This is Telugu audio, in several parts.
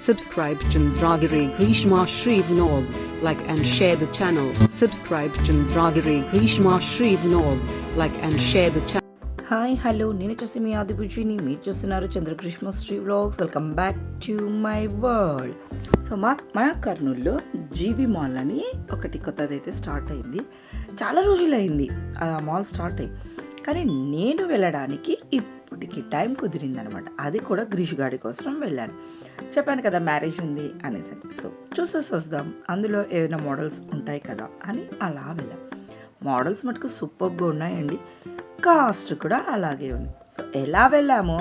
Subscribe Chandragiri Grishma Shri Vlogs. Like and share the channel. Subscribe Chandragiri Grishma Shri Vlogs. Like and share the channel. Hi hello, నేను వచ్చేసి మీ ఆదిపుజిని. మీరు చూస్తున్నారు Chandrakrishna Sri vlogs. Welcome back to my world. So మన కర్నూలులో జీబీ మాల్ అని ఒకటి కొత్తది అయితే స్టార్ట్ అయింది. చాలా రోజులైంది ఆ మాల్ స్టార్ట్ అయ్యి, కానీ నేను వెళ్ళడానికి ఇప్పటికి టైం కుదిరిందనమాట. అది కూడా గ్రీష్ గాడి కోసం వెళ్ళాను. చెప్పాను కదా మ్యారేజ్ ఉంది అనేసి. సో చూసేసి వద్దాం, అందులో ఏదైనా మోడల్స్ ఉంటాయి కదా అని అలా వెళ్ళాం. మోడల్స్ మటుకు సూపర్గా ఉన్నాయండి, కాస్ట్ కూడా అలాగే ఉంది. సో ఎలా వెళ్ళామో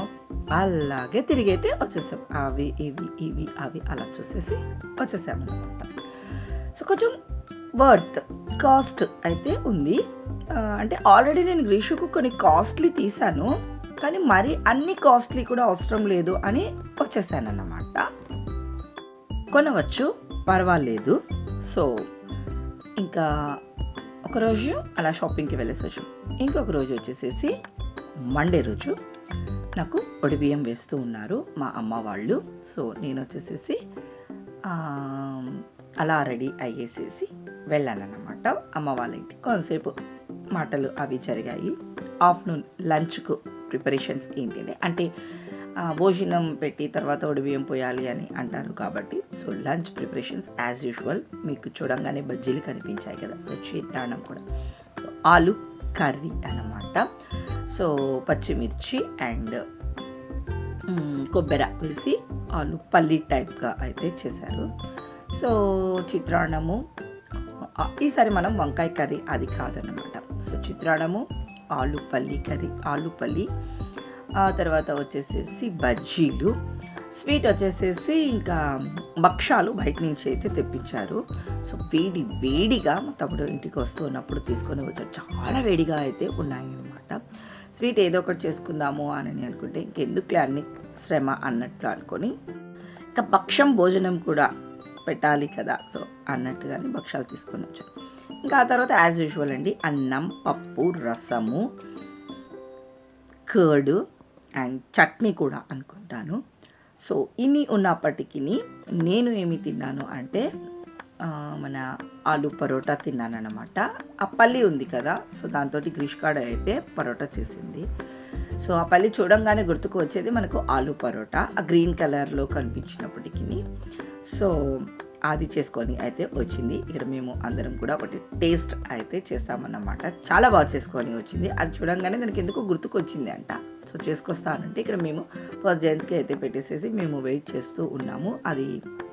అలాగే తిరిగైతే వచ్చేసాం. అవి ఇవి అవి అలా చూసేసి వచ్చేసాము అనమాట. సో కొంచెం వర్త్ కాస్ట్ అయితే ఉంది. అంటే ఆల్రెడీ నేను గ్రీషుకు కొన్ని కాస్ట్లీ తీసాను, కానీ మరి అన్ని కాస్ట్లీ కూడా అవసరం లేదు అని వచ్చేసాను అన్నమాట. కొనవచ్చు, పర్వాలేదు. సో ఇంకా ఒకరోజు అలా షాపింగ్కి వెళ్ళేసి వచ్చాం. ఇంకొక రోజు వచ్చేసేసి మండే రోజు నాకు ఒడిబియ్యం వేస్తూ ఉన్నారు మా అమ్మ వాళ్ళు. సో నేను వచ్చేసేసి అలా రెడీ అయ్యేసేసి వెళ్ళానన్నమాట అమ్మ వాళ్ళ ఇంటికి. కొంతసేపు మాటలు అవి జరిగాయి. ఆఫ్టర్నూన్ లంచ్కు ప్రిపరేషన్స్ ఏంటి అంటే భోజనం పెట్టి తర్వాత ఒడిబియ్యం పోయాలి అని అంటారు కాబట్టి, so lunch preparations as usual. మీకు చూడంగానే బజ్జీలు కనిపించాయి కదా. సో చిత్రాన్నం కూడా, సో ఆలు కర్రీ అన్నమాట. సో పచ్చిమిర్చి అండ్ కొబ్బరి వేసి ఆలు పల్లీ టైప్గా అయితే చేశారు. సో చిత్రాన్నము, ఈసారి మనం వంకాయ కర్రీ అది కాదన్నమాట. సో చిత్రాన్నము, ఆలు పల్లీ కర్రీ, ఆలు పల్లీ, ఆ తర్వాత వచ్చేసేసి బజ్జీలు, స్వీట్ వచ్చేసేసి ఇంకా భక్షాలు బయట నుంచి అయితే తెప్పించారు. సో వేడిగా మా తమ్ముడు ఇంటికి వస్తూ ఉన్నప్పుడు తీసుకొని వచ్చారు. చాలా వేడిగా అయితే ఉన్నాయి అన్నమాట. స్వీట్ ఏదో ఒకటి చేసుకుందాము అని అనుకుంటే ఇంకెందుకులే అన్ని శ్రమ అన్నట్లు అనుకొని ఇంకా భక్షం భోజనం కూడా పెట్టాలి కదా, సో అన్నట్టుగానే భక్షాలు తీసుకొని వచ్చాను. ఇంకా ఆ తర్వాత యాజ్ యూజువల్ అండి, అన్నం, పప్పు, రసము, కర్డ్ అండ్ చట్నీ కూడా అనుకుంటాను. సో ఇన్ని ఉన్నప్పటికీ నేను ఏమి తిన్నాను అంటే మన ఆలు పరోటా తిన్నాను అనమాట. ఆ పల్లి ఉంది కదా, సో దాంతో గ్రీష్ కాడ అయితే పరోటా చేసింది. సో ఆ పల్లి చూడంగానే గుర్తుకు వచ్చేది మనకు ఆలు పరోటా, ఆ గ్రీన్ కలర్లో కనిపించినప్పటికీ. సో అది చేసుకొని అయితే వచ్చింది. ఇక్కడ మేము అందరం కూడా ఒకటి టేస్ట్ అయితే చేస్తామన్నమాట. చాలా బాగా చేసుకొని వచ్చింది. అది చూడంగానే దానికి ఎందుకు గుర్తుకు వచ్చింది అంట. సో చేసుకొస్తానంటే ఇక్కడ మేము ఫస్ట్ జెంట్స్కి అయితే పెట్టేసేసి మేము వెయిట్ చేస్తూ ఉన్నాము, అది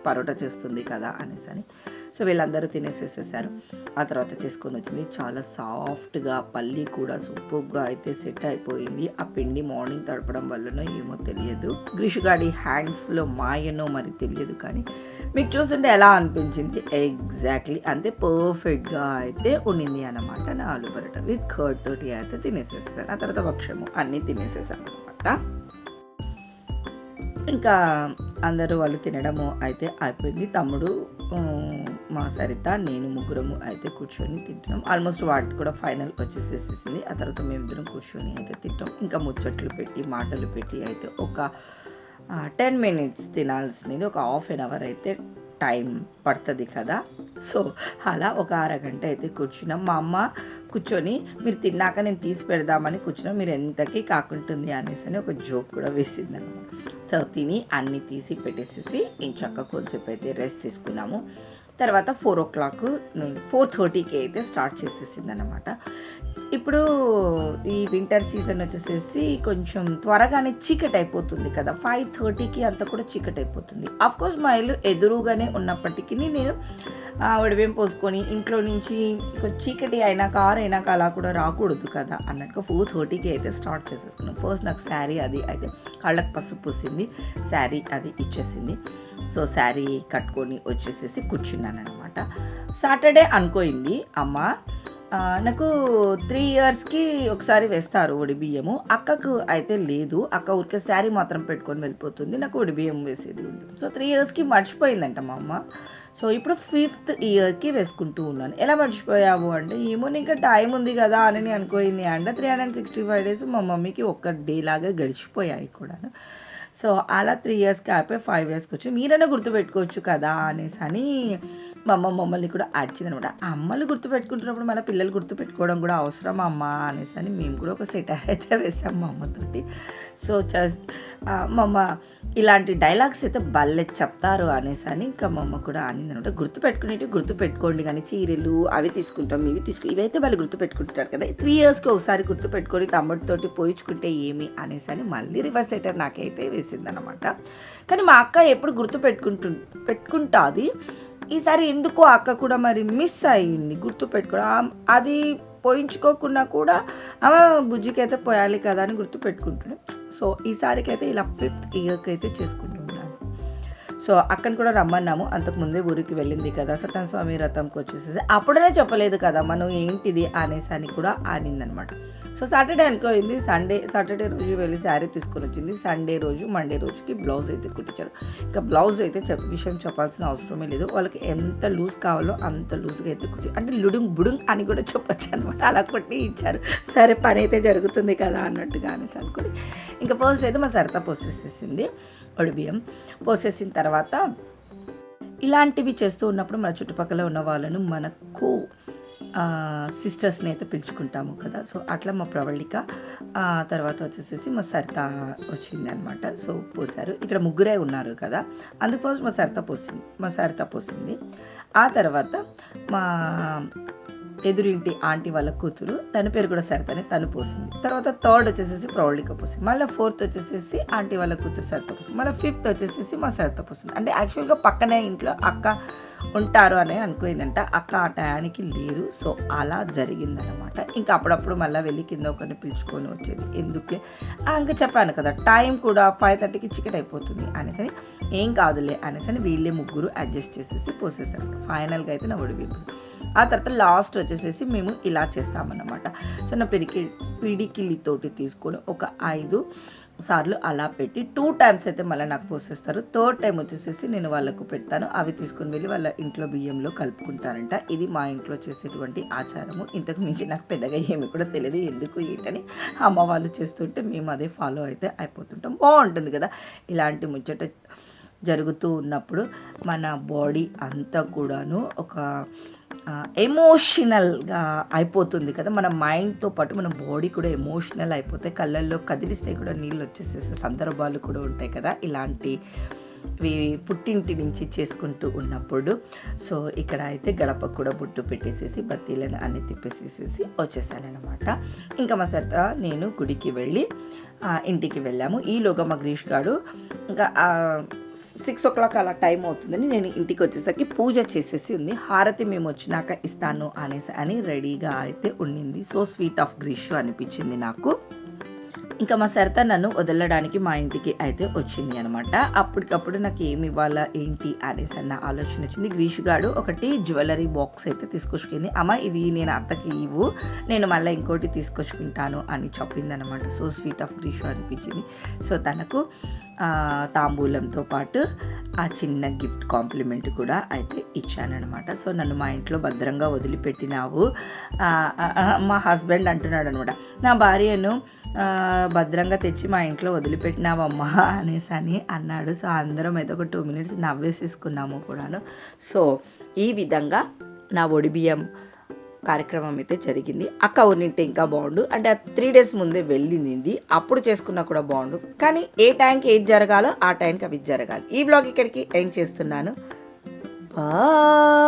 పరోటా చేస్తుంది కదా అనేసి అని. సో వీళ్ళందరూ తినేసేసేసారు. ఆ తర్వాత చేసుకొని వచ్చింది. చాలా సాఫ్ట్గా, పల్లి కూడా సూపర్గా అయితే సెట్ అయిపోయింది. ఆ పిండి మార్నింగ్ తడపడం వల్లనో ఏమో తెలియదు, గ్రీష్ గాడి హ్యాండ్స్లో మాయనో మరి తెలియదు, కానీ మీకు చూస్తుంటే ఎలా అనిపించింది ఎగ్జాక్ట్లీ అంతే పర్ఫెక్ట్గా అయితే ఉండింది అన్నమాట. నా ఆలు పరోటా విత్ కర్డ్ తోటి అయితే తినేసేసాను. ఆ తర్వాత భక్షము అన్నీ తినేసేసాను అనమాట. ఇంకా అందరూ వాళ్ళు తినడము అయితే అయిపోయింది. తమ్ముడు, మా సరిత, నేను ముగ్గురము అయితే కూర్చొని తింటున్నాం. ఆల్మోస్ట్ వాటి కూడా ఫైనల్ వచ్చేసేసింది. ఆ తర్వాత మేమిద్దరం కూర్చొని అయితే తింటాం. ఇంకా ముచ్చట్లు పెట్టి మాటలు పెట్టి అయితే ఒక 10 minutes తినాల్సింది, ఒక హాఫ్ అన్ అవర్ అయితే టైం పడుతుంది కదా. సో అలా ఒక అరగంట అయితే కూర్చున్నాం. మా అమ్మ కూర్చొని మీరు తిన్నాక నేను తీసి పెడదామని కూర్చున్నాం, మీరు ఎంతకీ కాకుంటుంది అనేసి అని ఒక జోక్ కూడా వేసింది అనమాట. సో తిని అన్నీ తీసి పెట్టేసేసి ఇంచక్క కొంచెంసేపు అయితే రెస్ట్ తీసుకున్నాము. తర్వాత 4 o'clock 4:30కి అయితే స్టార్ట్ చేసేసింది అనమాట. ఇప్పుడు ఈ వింటర్ సీజన్ వచ్చేసేసి కొంచెం త్వరగానే చీకటి అయిపోతుంది కదా, 5:30కి అంతా కూడా చీకటి అయిపోతుంది. అఫ్కోర్స్ మా ఇల్లు ఎదురుగానే ఉన్నప్పటికీ నేను ఒడిబియ్యం పోసుకొని ఇంట్లో నుంచి చీకటి అయినాక 6 అయినాక అలా కూడా రాకూడదు కదా అన్నట్టుగా 4:30కి అయితే స్టార్ట్ చేసేసుకున్నాను. ఫస్ట్ నాకు శారీ అది అయితే కళ్ళకు పసుపు పూసింది, శారీ అది ఇచ్చేసింది. సో శారీ కట్టుకొని వచ్చేసేసి కూర్చున్నాను అనమాట. సాటర్డే అనుకోయింది అమ్మ, నాకు 3 yearsకి ఒకసారి వేస్తారు ఒడిబియ్యము. అక్కకు అయితే లేదు, అక్క ఊరికే శారీ మాత్రం పెట్టుకొని వెళ్ళిపోతుంది, నాకు ఒడిబియ్యం వేసేది ఉంది. సో 3 yearsకి మర్చిపోయిందంట మా అమ్మ. సో ఇప్పుడు 5th yearకి వేసుకుంటూ ఉన్నాను. ఎలా మర్చిపోయావు అంటే ఏమో ఇంకా టైం ఉంది కదా అని అనుకోయింది అంట. 365 days మా మమ్మీకి ఒక్క డే లాగా గడిచిపోయాయి కూడా. సో అలా 3 ఇయర్స్కి అయిపోయి 5 ఇయర్స్కి వచ్చి మీరైనా గుర్తుపెట్టుకోవచ్చు కదా అనేసి అని మా అమ్మ మమ్మల్ని కూడా అడిచిందనమాట. అమ్మలు గుర్తుపెట్టుకుంటున్నప్పుడు మన పిల్లలు గుర్తుపెట్టుకోవడం కూడా అవసరం అమ్మ అనేసి అని మేము కూడా ఒక సెటర్ అయితే వేసాం మా అమ్మతోటి. సో మా అమ్మ ఇలాంటి డైలాగ్స్ అయితే భలే చెప్తారు అనేసి అని ఇంకా మా అమ్మ కూడా అనిందనమాట. గుర్తుపెట్టుకోండి కానీ చీరలు అవి తీసుకుంటాం ఇవైతే వాళ్ళు గుర్తుపెట్టుకుంటారు కదా, 3 ఇయర్స్కి ఒకసారి గుర్తుపెట్టుకొని తమ్ముడితోటి పోయించుకుంటే ఏమి అనేసి అని మళ్ళీ రివర్స్ సెటర్ నాకైతే వేసిందనమాట. కానీ మా అక్క ఎప్పుడు పెట్టుకుంటుంది. ఈసారి ఎందుకో అక్క కూడా మరి మిస్ అయ్యింది గుర్తుపెట్టుకోవడం. అది పోయించుకోకుండా కూడా ఆమె బుజ్జికి అయితే పోయాలి కదా అని గుర్తుపెట్టుకుంటున్నాను. సో ఈసారికి అయితే ఇలా 5th ఇయర్కి అయితే చేసుకుంటున్నాను. సో అక్కని కూడా రమ్మన్నాము, అంతకుముందే ఊరికి వెళ్ళింది కదా సత్యనారాయణ స్వామి వ్రతంకి వచ్చేసేసి అప్పుడనే చెప్పలేదు కదా మనం ఏంటిది అనేసి అని కూడా ఆనిందనమాట. సో సాటర్డే అనుకోయింది, సాటర్డే రోజు వెళ్ళి శారీ తీసుకొని వచ్చింది. మండే రోజుకి బ్లౌజ్ అయితే కుట్టించారు. ఇంకా బ్లౌజ్ అయితే విషయం చెప్పాల్సిన అవసరమే లేదు, వాళ్ళకి ఎంత లూజ్ కావాలో అంత లూజ్గా అయితే కుట్టి అంటే బుడుంగ్ అని కూడా చెప్పచ్చు అనమాట. అలా కొట్టి ఇచ్చారు. సరే పని అయితే జరుగుతుంది కదా అన్నట్టుగా అనేసి అనుకుని ఇంకా ఫస్ట్ అయితే మా సరిత పోసేసేసింది బియ్యం. పోసేసిన తర్వాత ఇలాంటివి చేస్తూ ఉన్నప్పుడు మన చుట్టుపక్కల ఉన్న వాళ్ళను మనకు సిస్టర్స్ని అయితే పిలుచుకుంటాము కదా. సో అట్లా మా ప్రవళిక తర్వాత వచ్చేసేసి మా సరిత వచ్చింది అనమాట. సో పోసారు, ఇక్కడ ముగ్గురే ఉన్నారు కదా, అందుకు ఫస్ట్ మా సరిత పోసింది. ఆ తర్వాత మా ఎదురింటి ఆంటీ వాళ్ళ కూతురు, తన పేరు కూడా సరితనే, తను పోసింది. తర్వాత థర్డ్ వచ్చేసేసి ప్రవళిక పోసింది. మళ్ళీ 4th వచ్చేసేసి ఆంటీ వాళ్ళ కూతురు సరిత పోసింది. మళ్ళీ 5th వచ్చేసేసి మా సరిత పోసింది. అంటే యాక్చువల్గా పక్కనే ఇంట్లో అక్క ఉంటారు అని అనుకోయిందంట, అక్క ఆ టయానికి లేరు. సో అలా జరిగిందనమాట. ఇంకా అప్పుడప్పుడు మళ్ళీ వెళ్ళి కింద ఒకరిని పిలుచుకొని వచ్చేది. ఎందుకే ఇంకా చెప్పాను కదా, టైం కూడా 5:30కి చికెట్ అయిపోతుంది అనేసి ఏం కాదులే అనేసి వీళ్ళే ముగ్గురు అడ్జస్ట్ చేసేసి పోసేస్తారు. ఫైనల్గా అయితే నా ఒడిబియ్యం పోసేది. ఆ తర్వాత లాస్ట్ వచ్చేసేసి మేము ఇలా చేస్తామన్నమాట. సో నా పిడికిలితోటి తీసుకొని ఒక 5 సార్లు అలా పెట్టి 2 times అయితే మళ్ళీ నాకు పోసేస్తారు. 3rd time వచ్చేసేసి నేను వాళ్ళకు పెడతాను, అవి తీసుకొని వెళ్ళి వాళ్ళ ఇంట్లో బియ్యంలో కలుపుకుంటారంట. ఇది మా ఇంట్లో చేసేటువంటి ఆచారము. ఇంతకు మించి నాకు పెద్దగా ఏమి కూడా తెలియదు ఎందుకు ఏంటని. అమ్మ వాళ్ళు చేస్తుంటే మేము అదే ఫాలో అయితే అయిపోతుంటాం. బాగుంటుంది కదా ఇలాంటి ముచ్చట జరుగుతూ ఉన్నప్పుడు. మన బాడీ అంతా కూడాను ఒక ఎమోషనల్గా అయిపోతుంది కదా, మన మైండ్తో పాటు మన బాడీ కూడా ఎమోషనల్ అయిపోతాయి. కళ్ళల్లో కదిలిస్తే కూడా నీళ్ళు వచ్చేసేసే సందర్భాలు కూడా ఉంటాయి కదా ఇలాంటి పుట్టింటి నుంచి చేసుకుంటూ ఉన్నప్పుడు. సో ఇక్కడ అయితే గడపకు కూడా బొట్టు పెట్టేసేసి బత్తీలను అన్ని తిప్పేసేసేసి వచ్చేసానమాట. ఇంకా మా సరిత నేను గుడికి వెళ్ళి ఇంటికి వెళ్ళాము. ఈలోగా మా గ్రీష్ గారు ఇంకా 6 o'clock అలా టైం అవుతుందని నేను ఇంటికి వచ్చేసరికి పూజ చేసేసి ఉంది. హారతి మేము వచ్చినాక ఇస్తాను అని రెడీగా అయితే ఉండింది. సో స్వీట్ ఆఫ్ గ్రీష్ అనిపించింది నాకు. ఇంకా మా సరిత నన్ను వదలడానికి మా ఇంటికి అయితే వచ్చింది అనమాట. అప్పటికప్పుడు నాకు ఏమి ఇవ్వాలా ఏంటి అనేసి అన్న ఆలోచన వచ్చింది. గ్రీష్ గాడు ఒకటి జ్యువెలరీ బాక్స్ అయితే తీసుకొచ్చుకుంది. అమ్మ ఇది నేను అత్తకి ఇవ్వు, నేను మళ్ళీ ఇంకోటి తీసుకొచ్చుకుంటాను అని చెప్పింది అనమాట. సో స్వీట్ ఆఫ్ గ్రీష్ అనిపించింది. సో తనకు తాంబూలంతో పాటు ఆ చిన్న గిఫ్ట్ కాంప్లిమెంట్ కూడా అయితే ఇచ్చానమాట. సో నన్ను మా ఇంట్లో భద్రంగా వదిలిపెట్టినావు, మా హస్బెండ్ అంటున్నాడు అనమాట, నా భార్యను భద్రంగా తెచ్చి మా ఇంట్లో వదిలిపెట్టినావమ్మా అనేసి అని అన్నాడు. సో అందరం అయితే ఒక 2 minutes నవ్వేసేసుకున్నాము కూడాను. సో ఈ విధంగా నా ఒడిబియ్యం కార్యక్రమం అయితే జరిగింది. అక్క ఉన్నింటే ఇంకా బాగుండు, అంటే 3 days ముందే వెళ్ళింది, అప్పుడు చేసుకున్నా కూడా బాగుండు. కానీ ఏ టైంకి ఏది జరగాలో ఆ టైంకి అవి జరగాలి. ఈ వ్లాగ్ ఇక్కడికి ఎండ్ చేస్తున్నాను. బాయ్.